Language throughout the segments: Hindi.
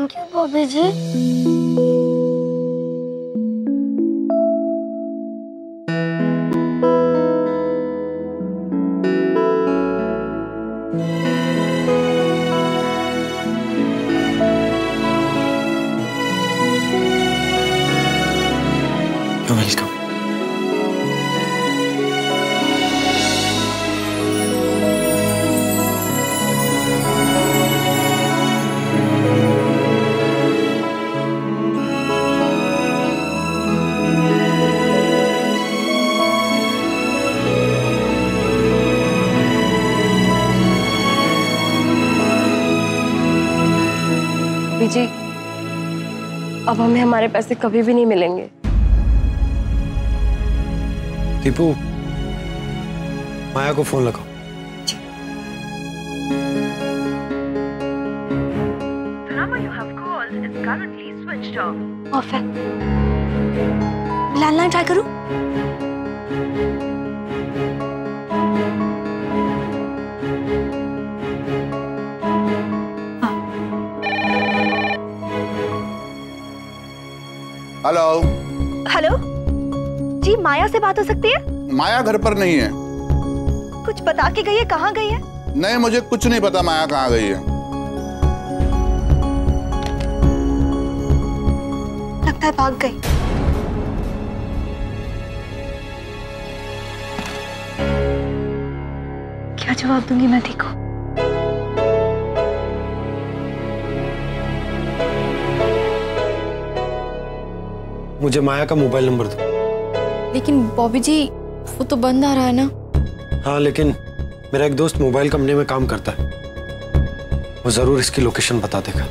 Thank you Bobby ji. Welcome. जी, अब हमें हमारे पैसे कभी भी नहीं मिलेंगे। दीपू, माया को फोन लगाओ। The number you have called is currently switched off. Of है। लैंडलाइन ट्राई करूं? हेलो। हेलो जी, माया से बात हो सकती है? माया घर पर नहीं है। कुछ बता के गई है, कहाँ गई है? नहीं, मुझे कुछ नहीं पता माया कहाँ गई है। लगता है भाग गई। क्या जवाब दूंगी मैं दी को? मुझे माया का मोबाइल नंबर दो। लेकिन बॉबी जी, वो तो बंद आ रहा है ना। हाँ, लेकिन मेरा एक दोस्त मोबाइल कंपनी में काम करता है, वो जरूर इसकी लोकेशन बता देगा।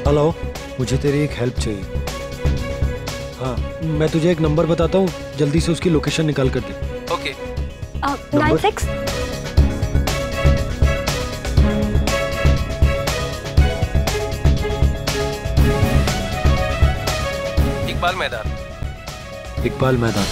हेलो, मुझे तेरी एक हेल्प चाहिए। हाँ, मैं तुझे एक नंबर बताता हूँ, जल्दी से उसकी लोकेशन निकाल कर दे। ओके। 96 इकबाल मैदान। इकबाल मैदान।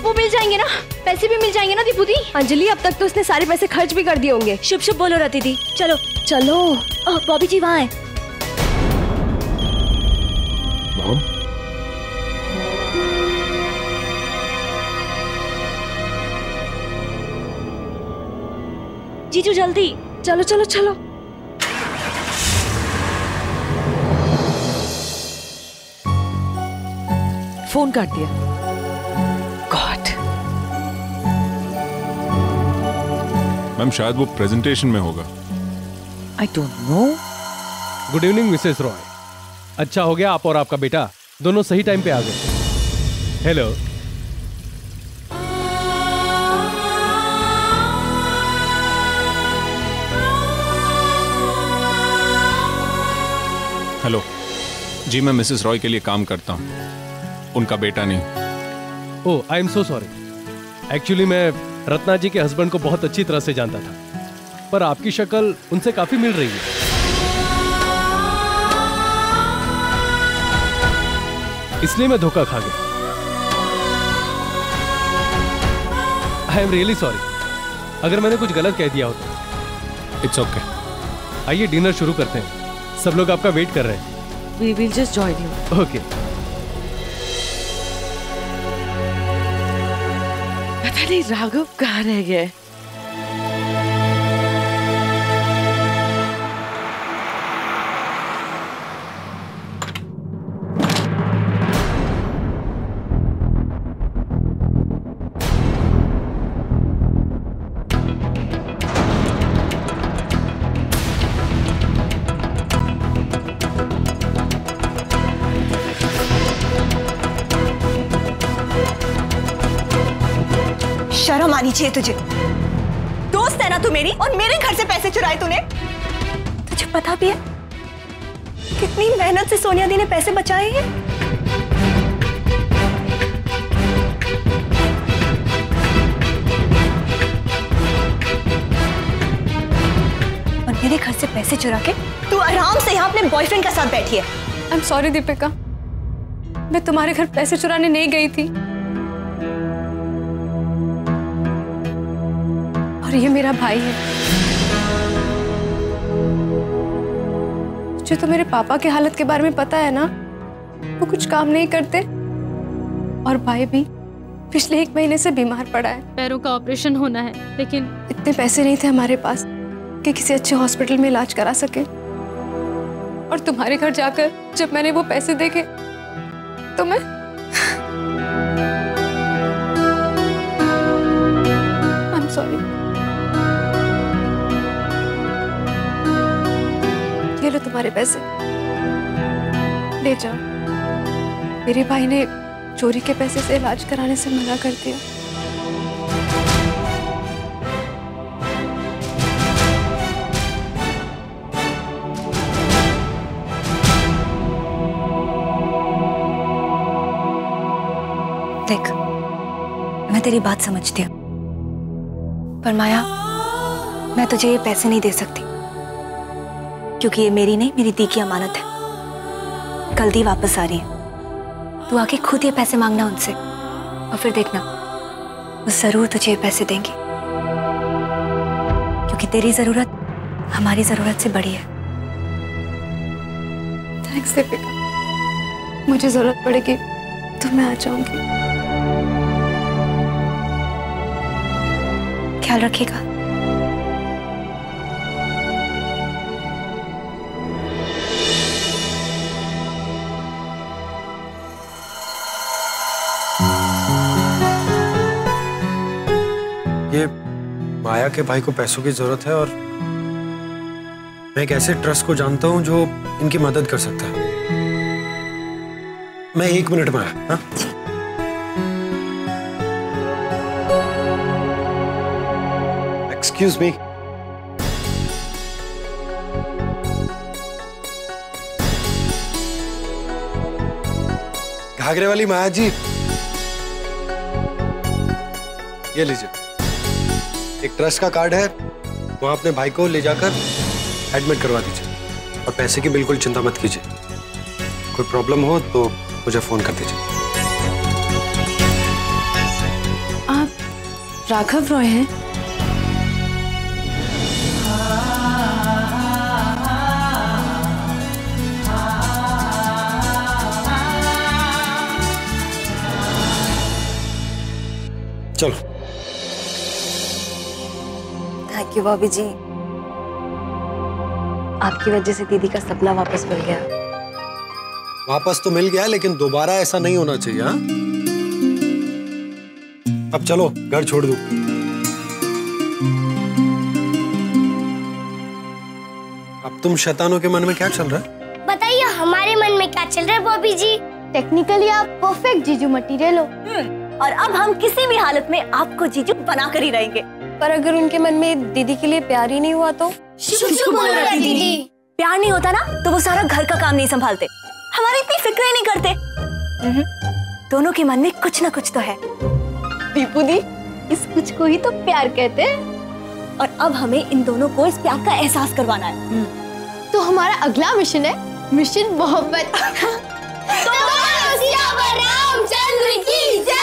वो मिल जाएंगे ना, पैसे भी मिल जाएंगे ना दीपू दी। अंजलि, अब तक तो उसने सारे पैसे खर्च भी कर दिए होंगे। शुभ शुभ बोलो रति दी। चलो चलो। बॉबी जी वहाँ है। मॉम, जीजू जल्दी। चलो चलो चलो। फोन काट दिया। गॉड। मैम, शायद वो प्रेजेंटेशन में होगा। I don't know. Good evening Mrs Roy. अच्छा हो गया आप और आपका बेटा दोनों सही टाइम पे आ गए। हेलो। हेलो जी, मैं मिसेस रॉय के लिए काम करता हूँ, उनका बेटा नहीं। Oh, I am so sorry. Actually मैं रत्ना जी के हस्बैंड को बहुत अच्छी तरह से जानता था, पर आपकी शक्ल उनसे काफी मिल रही है। इसलिए मैं धोखा खा गया। आई एम रियली सॉरी अगर मैंने कुछ गलत कह दिया हो तो। It's okay. आइए डिनर शुरू करते हैं, सब लोग आपका वेट कर रहे हैं। We will just join you. Okay. पता नहीं राघव कहाँ रह गए। शर्म आनी चाहिए तुझे। दोस्त है ना तू मेरी, और मेरे घर से पैसे चुराए तूने। तुझे पता भी है कितनी मेहनत से सोनिया दी ने पैसे बचाए हैं। मेरे घर से पैसे चुरा के तू आराम से यहाँ अपने बॉयफ्रेंड के साथ बैठी है। आई एम सॉरी दीपिका, मैं तुम्हारे घर पैसे चुराने नहीं गई थी। और ये मेरा भाई है। जो तो मेरे पापा की हालत के बारे में पता है ना, वो कुछ काम नहीं करते। और भाई भी पिछले 1 महीने से बीमार पड़ा है। पैरों का ऑपरेशन होना है, लेकिन इतने पैसे नहीं थे हमारे पास कि किसी अच्छे हॉस्पिटल में इलाज करा सके। और तुम्हारे घर जाकर जब मैंने वो पैसे देखे तो मैं आई एम सॉरी। ये लो तुम्हारे पैसे, ले जाओ। मेरे भाई ने चोरी के पैसे से इलाज कराने से मना कर दिया। देख, मैं तेरी बात समझती हूँ, पर माया, मैं तुझे ये पैसे नहीं दे सकती, क्योंकि ये मेरी नहीं, मेरी दी की अमानत है। कल दी वापस आ रही है, तू आके खुद ये पैसे मांगना उनसे, और फिर देखना वो जरूर तुझे ये पैसे देंगे, क्योंकि तेरी जरूरत हमारी जरूरत से बड़ी है। थैंक्स दीपिका, मुझे जरूरत पड़ेगी तो मैं आ जाऊंगी। ख्याल रखिएगा। ये माया के भाई को पैसों की जरूरत है, और मैं एक ऐसे ट्रस्ट को जानता हूं जो इनकी मदद कर सकता है। मैं 1 मिनट में आया। हाँ? Excuse me. घाघरे वाली माया जी, ये लीजिए, एक ट्रस्ट का कार्ड है, वहां अपने भाई को ले जाकर एडमिट करवा दीजिए, और पैसे की बिल्कुल चिंता मत कीजिए। कोई प्रॉब्लम हो तो मुझे फोन कर दीजिए। आप राघव रॉय हैं? चलो। थैंक यू भाभी जी, आपकी वजह से दीदी का सपना वापस मिल गया। वापस तो मिल गया, लेकिन दोबारा ऐसा नहीं होना चाहिए। हाँ? अब चलो, घर छोड़ दो। अब तुम शैतानों के मन में क्या चल रहा है? बताइए हमारे मन में क्या चल रहा है बॉबी जी। टेक्निकली आप परफेक्ट जीजू मटेरियल हो। और अब हम किसी भी हालत में आपको जीजू बना कर ही रहेंगे। पर अगर उनके मन में दीदी के लिए प्यार ही नहीं हुआ तो? दीदी प्यार नहीं होता ना तो वो सारा घर का काम नहीं संभालते, हमारी इतनी फिक्र ही नहीं करते। दोनों के मन में कुछ ना कुछ तो है। दीपू दी, इस कुछ को ही तो प्यार कहते हैं। और अब हमें इन दोनों को इस प्यार का एहसास करवाना है। तो हमारा अगला मिशन है मिशन मोहब्बत। रामचंद्र की जय।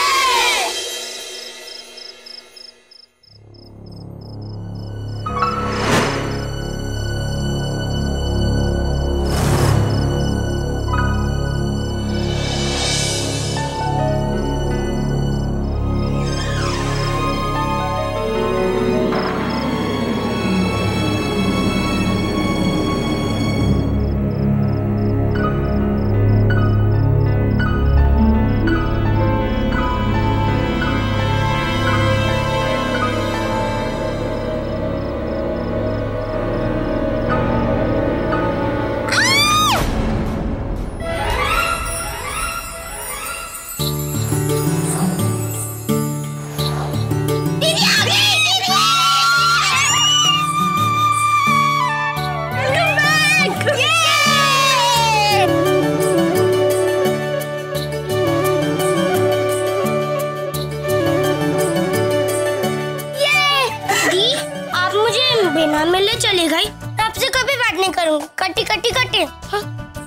करूँगी, कटी कटी कटी।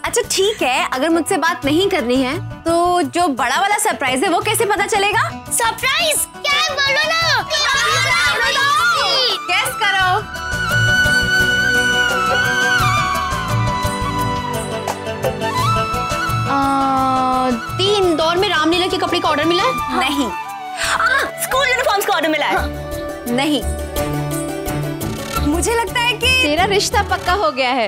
अच्छा ठीक है, अगर मुझसे बात नहीं करनी है तो जो बड़ा वाला सरप्राइज है वो कैसे पता चलेगा? सरप्राइज क्या है बोलो ना। गेस करो। तीन दौर में रामलीला के कपड़े का ऑर्डर मिला है? नहीं। स्कूल यूनिफॉर्म्स का ऑर्डर मिला है? नहीं। मुझे लगता है कि तेरा रिश्ता पक्का हो गया है।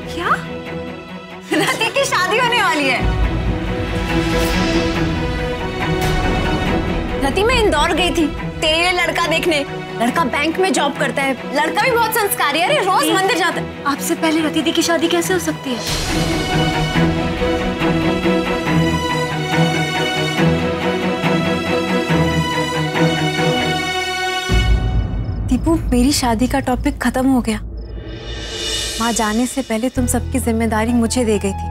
क्या? रति की शादी होने वाली है? रति, मैं इंदौर गई थी तेरे लिए लड़का देखने। लड़का बैंक में जॉब करता है, लड़का भी बहुत संस्कारी है, अरे रोज मंदिर जाता है। आपसे पहले रति दी की शादी कैसे हो सकती है? दीपू, मेरी शादी का टॉपिक खत्म हो गया। माँ जाने से पहले तुम सबकी जिम्मेदारी मुझे दे गई थी।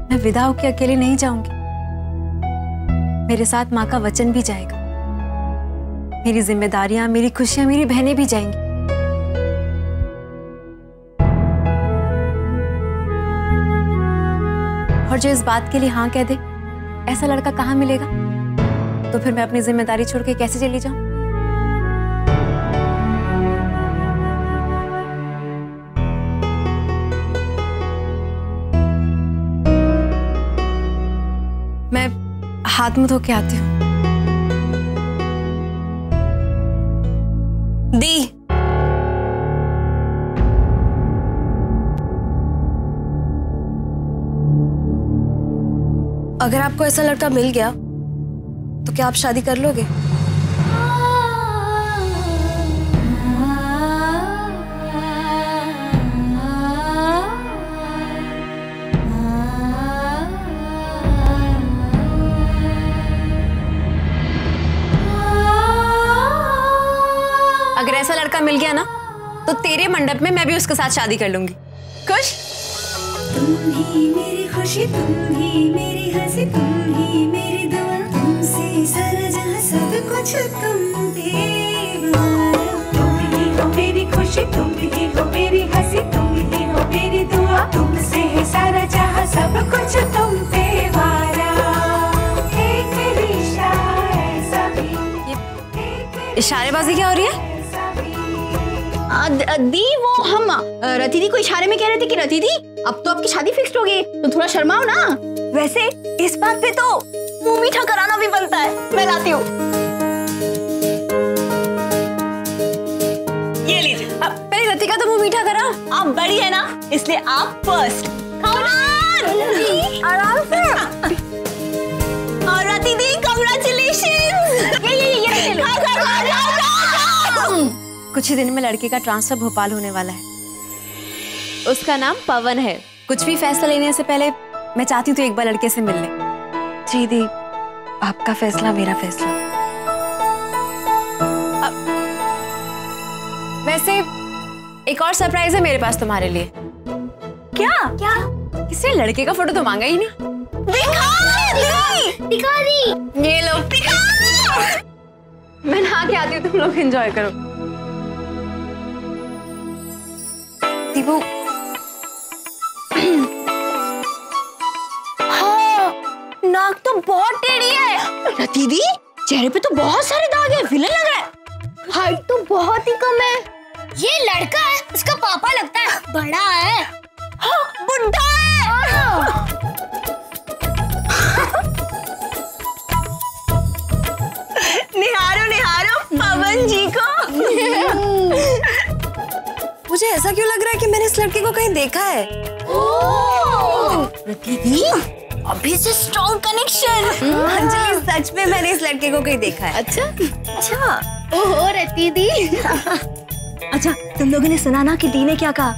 मैं विदा होकर अकेले नहीं जाऊंगी, मेरे साथ माँ का वचन भी जाएगा। मेरी जिम्मेदारियां, मेरी खुशियां, मेरी बहनें भी जाएंगी। और जो इस बात के लिए हाँ कह दे, ऐसा लड़का कहाँ मिलेगा? तो फिर मैं अपनी जिम्मेदारी छोड़ के कैसे चली जाऊं? मैं हाथ मुंह धो के आती हूँ। दी, अगर आपको ऐसा लड़का मिल गया तो क्या आप शादी कर लोगे? अगर ऐसा लड़का मिल गया ना तो तेरे मंडप में मैं भी उसके साथ शादी कर लूंगी। खुश? तुम ही मेरी खुशी, तुम ही मेरी हंसी, तुम ही मेरी दुआ, तुमसे सारा जहां सब कुछ तुम दीवाना। तुम ही हो मेरी खुशी, तुम ही हो मेरी हंसी, तुम ही हो मेरी दुआ, तुमसे है सारा जहां सब कुछ तुम दीवाना। एक रिश्ता ऐसा भी। इशारेबाजी क्या हो रही है? दी, वो हम रति दी को इशारे में कह रहे थे कि रति दी अब तो आपकी शादी फिक्स हो गई, तो थोड़ा शर्माओ ना। वैसे इस बात पे तो मुंह मीठा कराना भी बनता है। मैं लाती हूँ। ये लीजिए। पहले रति का तो मुंह मीठा करा। आप बड़ी है ना, इसलिए आप फर्स्ट। आराम से। और रति दी, कांग्रेचुलेशंस। कुछ ही दिन में लड़के का ट्रांसफर भोपाल होने वाला है। उसका नाम पवन है। कुछ भी फैसला लेने से पहले मैं चाहती हूँ तो एक बार लड़के से मिल ले। जी दी, आपका फैसला मेरा फैसला। वैसे एक और सरप्राइज है मेरे पास तुम्हारे लिए। क्या? क्या? किसी लड़के का फोटो तो मांगा ही नहीं। दिखा दी। ये लो। मैं नहा के आती हूँ, तुम लोग एंजॉय करो। दीपू, हाँ, नाक तो बहुत टेढ़ी है। रति दी, चेहरे पे तो बहुत सारे दाग हैं, विलन लग रहा है। हाइट तो बहुत ही कम है। ये लड़का है, इसका पापा लगता है बड़ा है। हाँ, बुढ़ा है। निहारो निहारो पवन जी को। मुझे ऐसा क्यों लग रहा है कि मैंने इस लड़के को कहीं देखा है? रति दी, अभी से स्ट्रॉन्ग कनेक्शन। अंजलि, सच में मैंने इस लड़के को कहीं देखा है। अच्छा। ओहो रति दी। अच्छा, तुम लोगों ने सुना ना कि दी ने क्या कहा?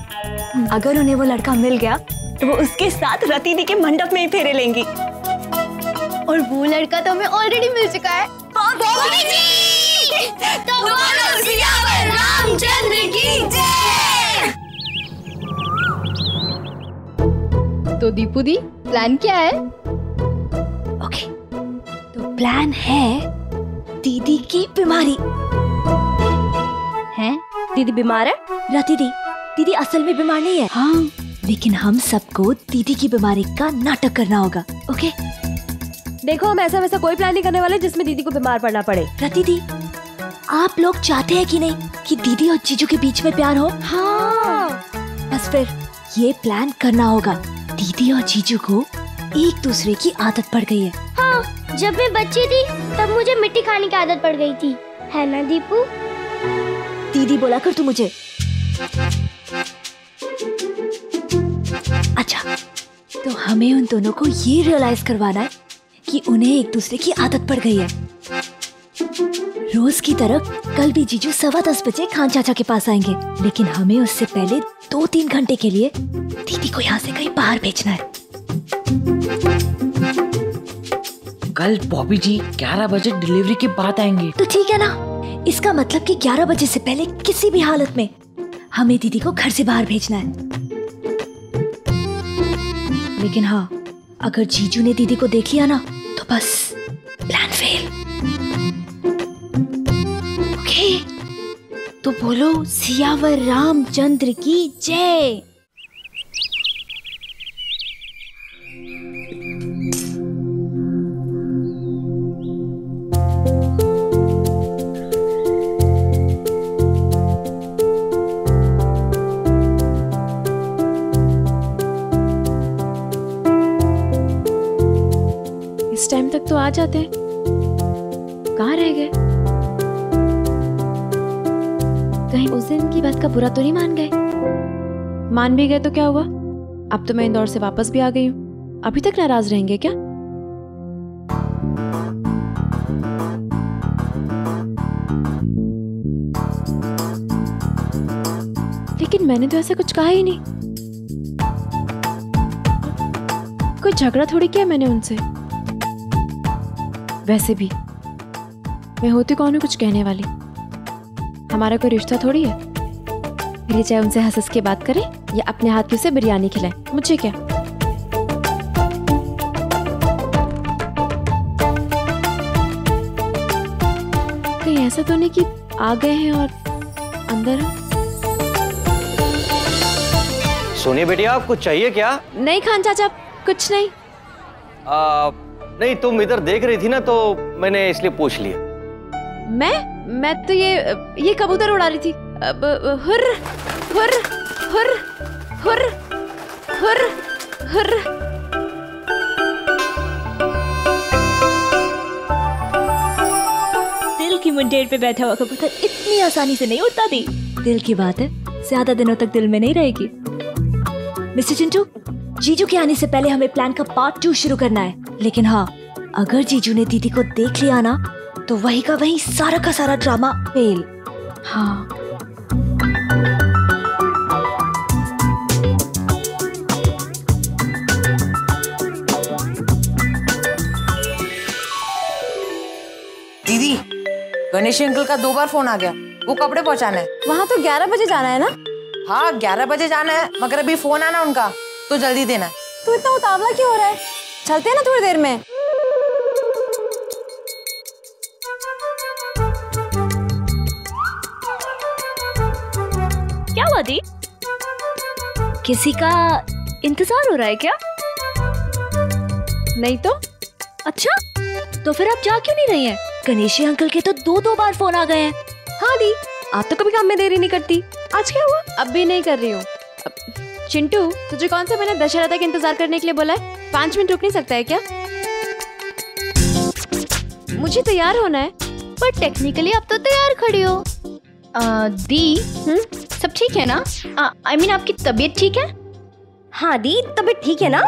अगर उन्हें वो लड़का मिल गया तो वो उसके साथ रति दी के मंडप में ही फेरे लेंगी। और वो लड़का तो हमें ऑलरेडी मिल चुका है। तो बोलो सियावर रामचंद्र की जय। तो दीपू दी, प्लान क्या है? ओके, तो प्लान है दीदी की बीमारी। हैं? दीदी बीमार है? राती दी, दीदी असल में बीमार नहीं है। हाँ, लेकिन हम सबको दीदी की बीमारी का नाटक करना होगा। ओके? देखो, हम ऐसा वैसा कोई प्लान नहीं करने वाले जिसमें दीदी को बीमार पड़ना पड़े। राती दी, आप लोग चाहते हैं कि नहीं कि दीदी और जीजू के बीच में प्यार हो? हाँ। बस फिर ये प्लान करना होगा। दीदी और जीजू को एक दूसरे की आदत पड़ गई है। हाँ, जब मैं बच्ची थी तब मुझे मिट्टी खाने की आदत पड़ गई थी, है ना दीपू? दीदी बोला कर तू मुझे। अच्छा, तो हमें उन दोनों को ये रियलाइज करवाना है कि उन्हें एक दूसरे की आदत पड़ गई है। रोज की तरह कल भी जीजू 10:15 बजे खान चाचा के पास आएंगे, लेकिन हमें उससे पहले 2-3 घंटे के लिए दीदी को यहाँ से कहीं बाहर भेजना है। कल बॉबी जी 11 बजे डिलीवरी के बाद आएंगे। तो ठीक है ना, इसका मतलब कि 11 बजे से पहले किसी भी हालत में हमें दीदी को घर से बाहर भेजना है। लेकिन हाँ, अगर जीजू ने दीदी को देख लिया ना तो बस प्लान फेल। ओके, तो बोलो सियावर रामचंद्र की जय। इस टाइम तक तो आ जाते हैं, कहाँ रह गए? कहीं उस दिन की बात का बुरा तो नहीं मान गए? मान भी गए तो क्या हुआ? अब तो मैं इंदौर से वापस भी आ गई हूँ, अभी तक नाराज रहेंगे क्या? लेकिन मैंने तो ऐसा कुछ कहा ही नहीं। कोई झगड़ा थोड़ी किया मैंने उनसे। वैसे भी मैं होती कौन हूँ कुछ कहने वाली? हमारा कोई रिश्ता थोड़ी है। मेरी चाहे उनसे हंस के बात करें या अपने हाथ से बिरयानी खिलाएं, मुझे क्या? कहीं ऐसा तो नहीं कि आ गए हैं और अंदर हैं? सोनिया बेटी, आप कुछ चाहिए क्या? नहीं खान चाचा, कुछ नहीं। नहीं, तुम इधर देख रही थी ना तो मैंने इसलिए पूछ लिया। मैं तो ये कबूतर उड़ा रही थी। हुर हुर हुर हुर हुर हुर। दिल की मुंडेर पे बैठा हुआ कबूतर इतनी आसानी से नहीं उड़ता दी। दिल की बात है, ज्यादा दिनों तक दिल में नहीं रहेगी। मिस्टर चिंटू, जीजू के आने से पहले हमें प्लान का पार्ट 2 शुरू करना है। लेकिन हाँ, अगर जीजू ने दीदी को देख लिया ना तो वही का वही सारा का सारा ड्रामा फेल। हाँ, दीदी, गणेश अंकल का 2 बार फोन आ गया, वो कपड़े पहुंचाना है। वहाँ तो 11 बजे जाना है ना? हाँ, 11 बजे जाना है, मगर अभी फोन आना उनका तो जल्दी देना है। तू इतना उतावला क्यों हो रहा है? चलते हैं ना थोड़ी देर में। क्या हुआ दी? किसी का इंतजार हो रहा है क्या? नहीं तो। अच्छा, तो फिर आप जा क्यों नहीं रही हैं? गणेशी अंकल के तो 2 बार फोन आ गए हैं। हाँ दी, आप तो कभी काम में देरी नहीं करती, आज क्या हुआ? अब भी नहीं कर रही हूँ। चिंटू, तुझे कौन से मैंने दशहरा तक इंतजार करने के लिए बोला है? 5 मिनट रुक नहीं सकता है क्या? मुझे तैयार होना है। पर टेक्निकली आप तो तैयार खड़ी हो। दी, सब ठीक है ना? I mean, आपकी तबीयत ठीक है? हाँ दी, तबीयत ठीक है ना?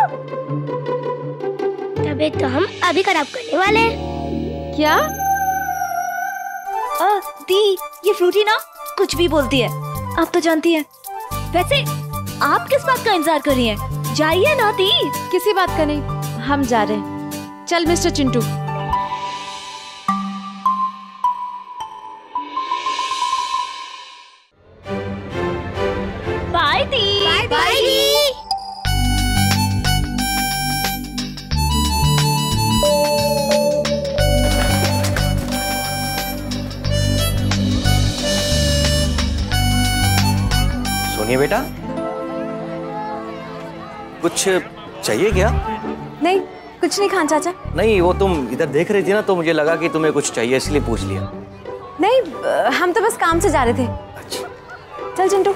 तबीयत तो हम अभी खराब करने वाले हैं। क्या? दी, ये फ्रूटी ना कुछ भी बोलती है, आप तो जानती हैं। वैसे आप किस बात का इंतजार कर रही हैं? जाइए ना दी। किसी बात का नहीं, हम जा रहे हैं। चल mister Chintu. By the. By the. Sonia बेटा, कुछ चाहिए क्या? नहीं, कुछ नहीं खान चाचा। नहीं, वो तुम इधर देख रही थी ना तो मुझे लगा कि तुम्हें कुछ चाहिए इसलिए पूछ लिया। नहीं, हम तो बस काम से जा रहे थे। अच्छा। चल चिंटू।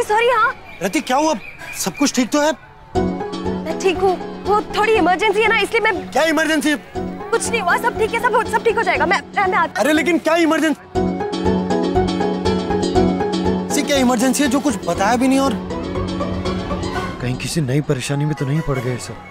सॉरी। हाँ रति, क्या हुआ? सब कुछ ठीक तो है? मैं ठीक हूँ, वो थोड़ी इमरजेंसी है ना इसलिए मैं। क्या इमरजेंसी? कुछ नहीं हुआ, सब ठीक है, सब ठीक हो जाएगा। मैं अरे लेकिन क्या इमरजेंसी? क्या इमरजेंसी है जो कुछ बताया भी नहीं? और कहीं किसी नई परेशानी में तो नहीं पड़ गए सब?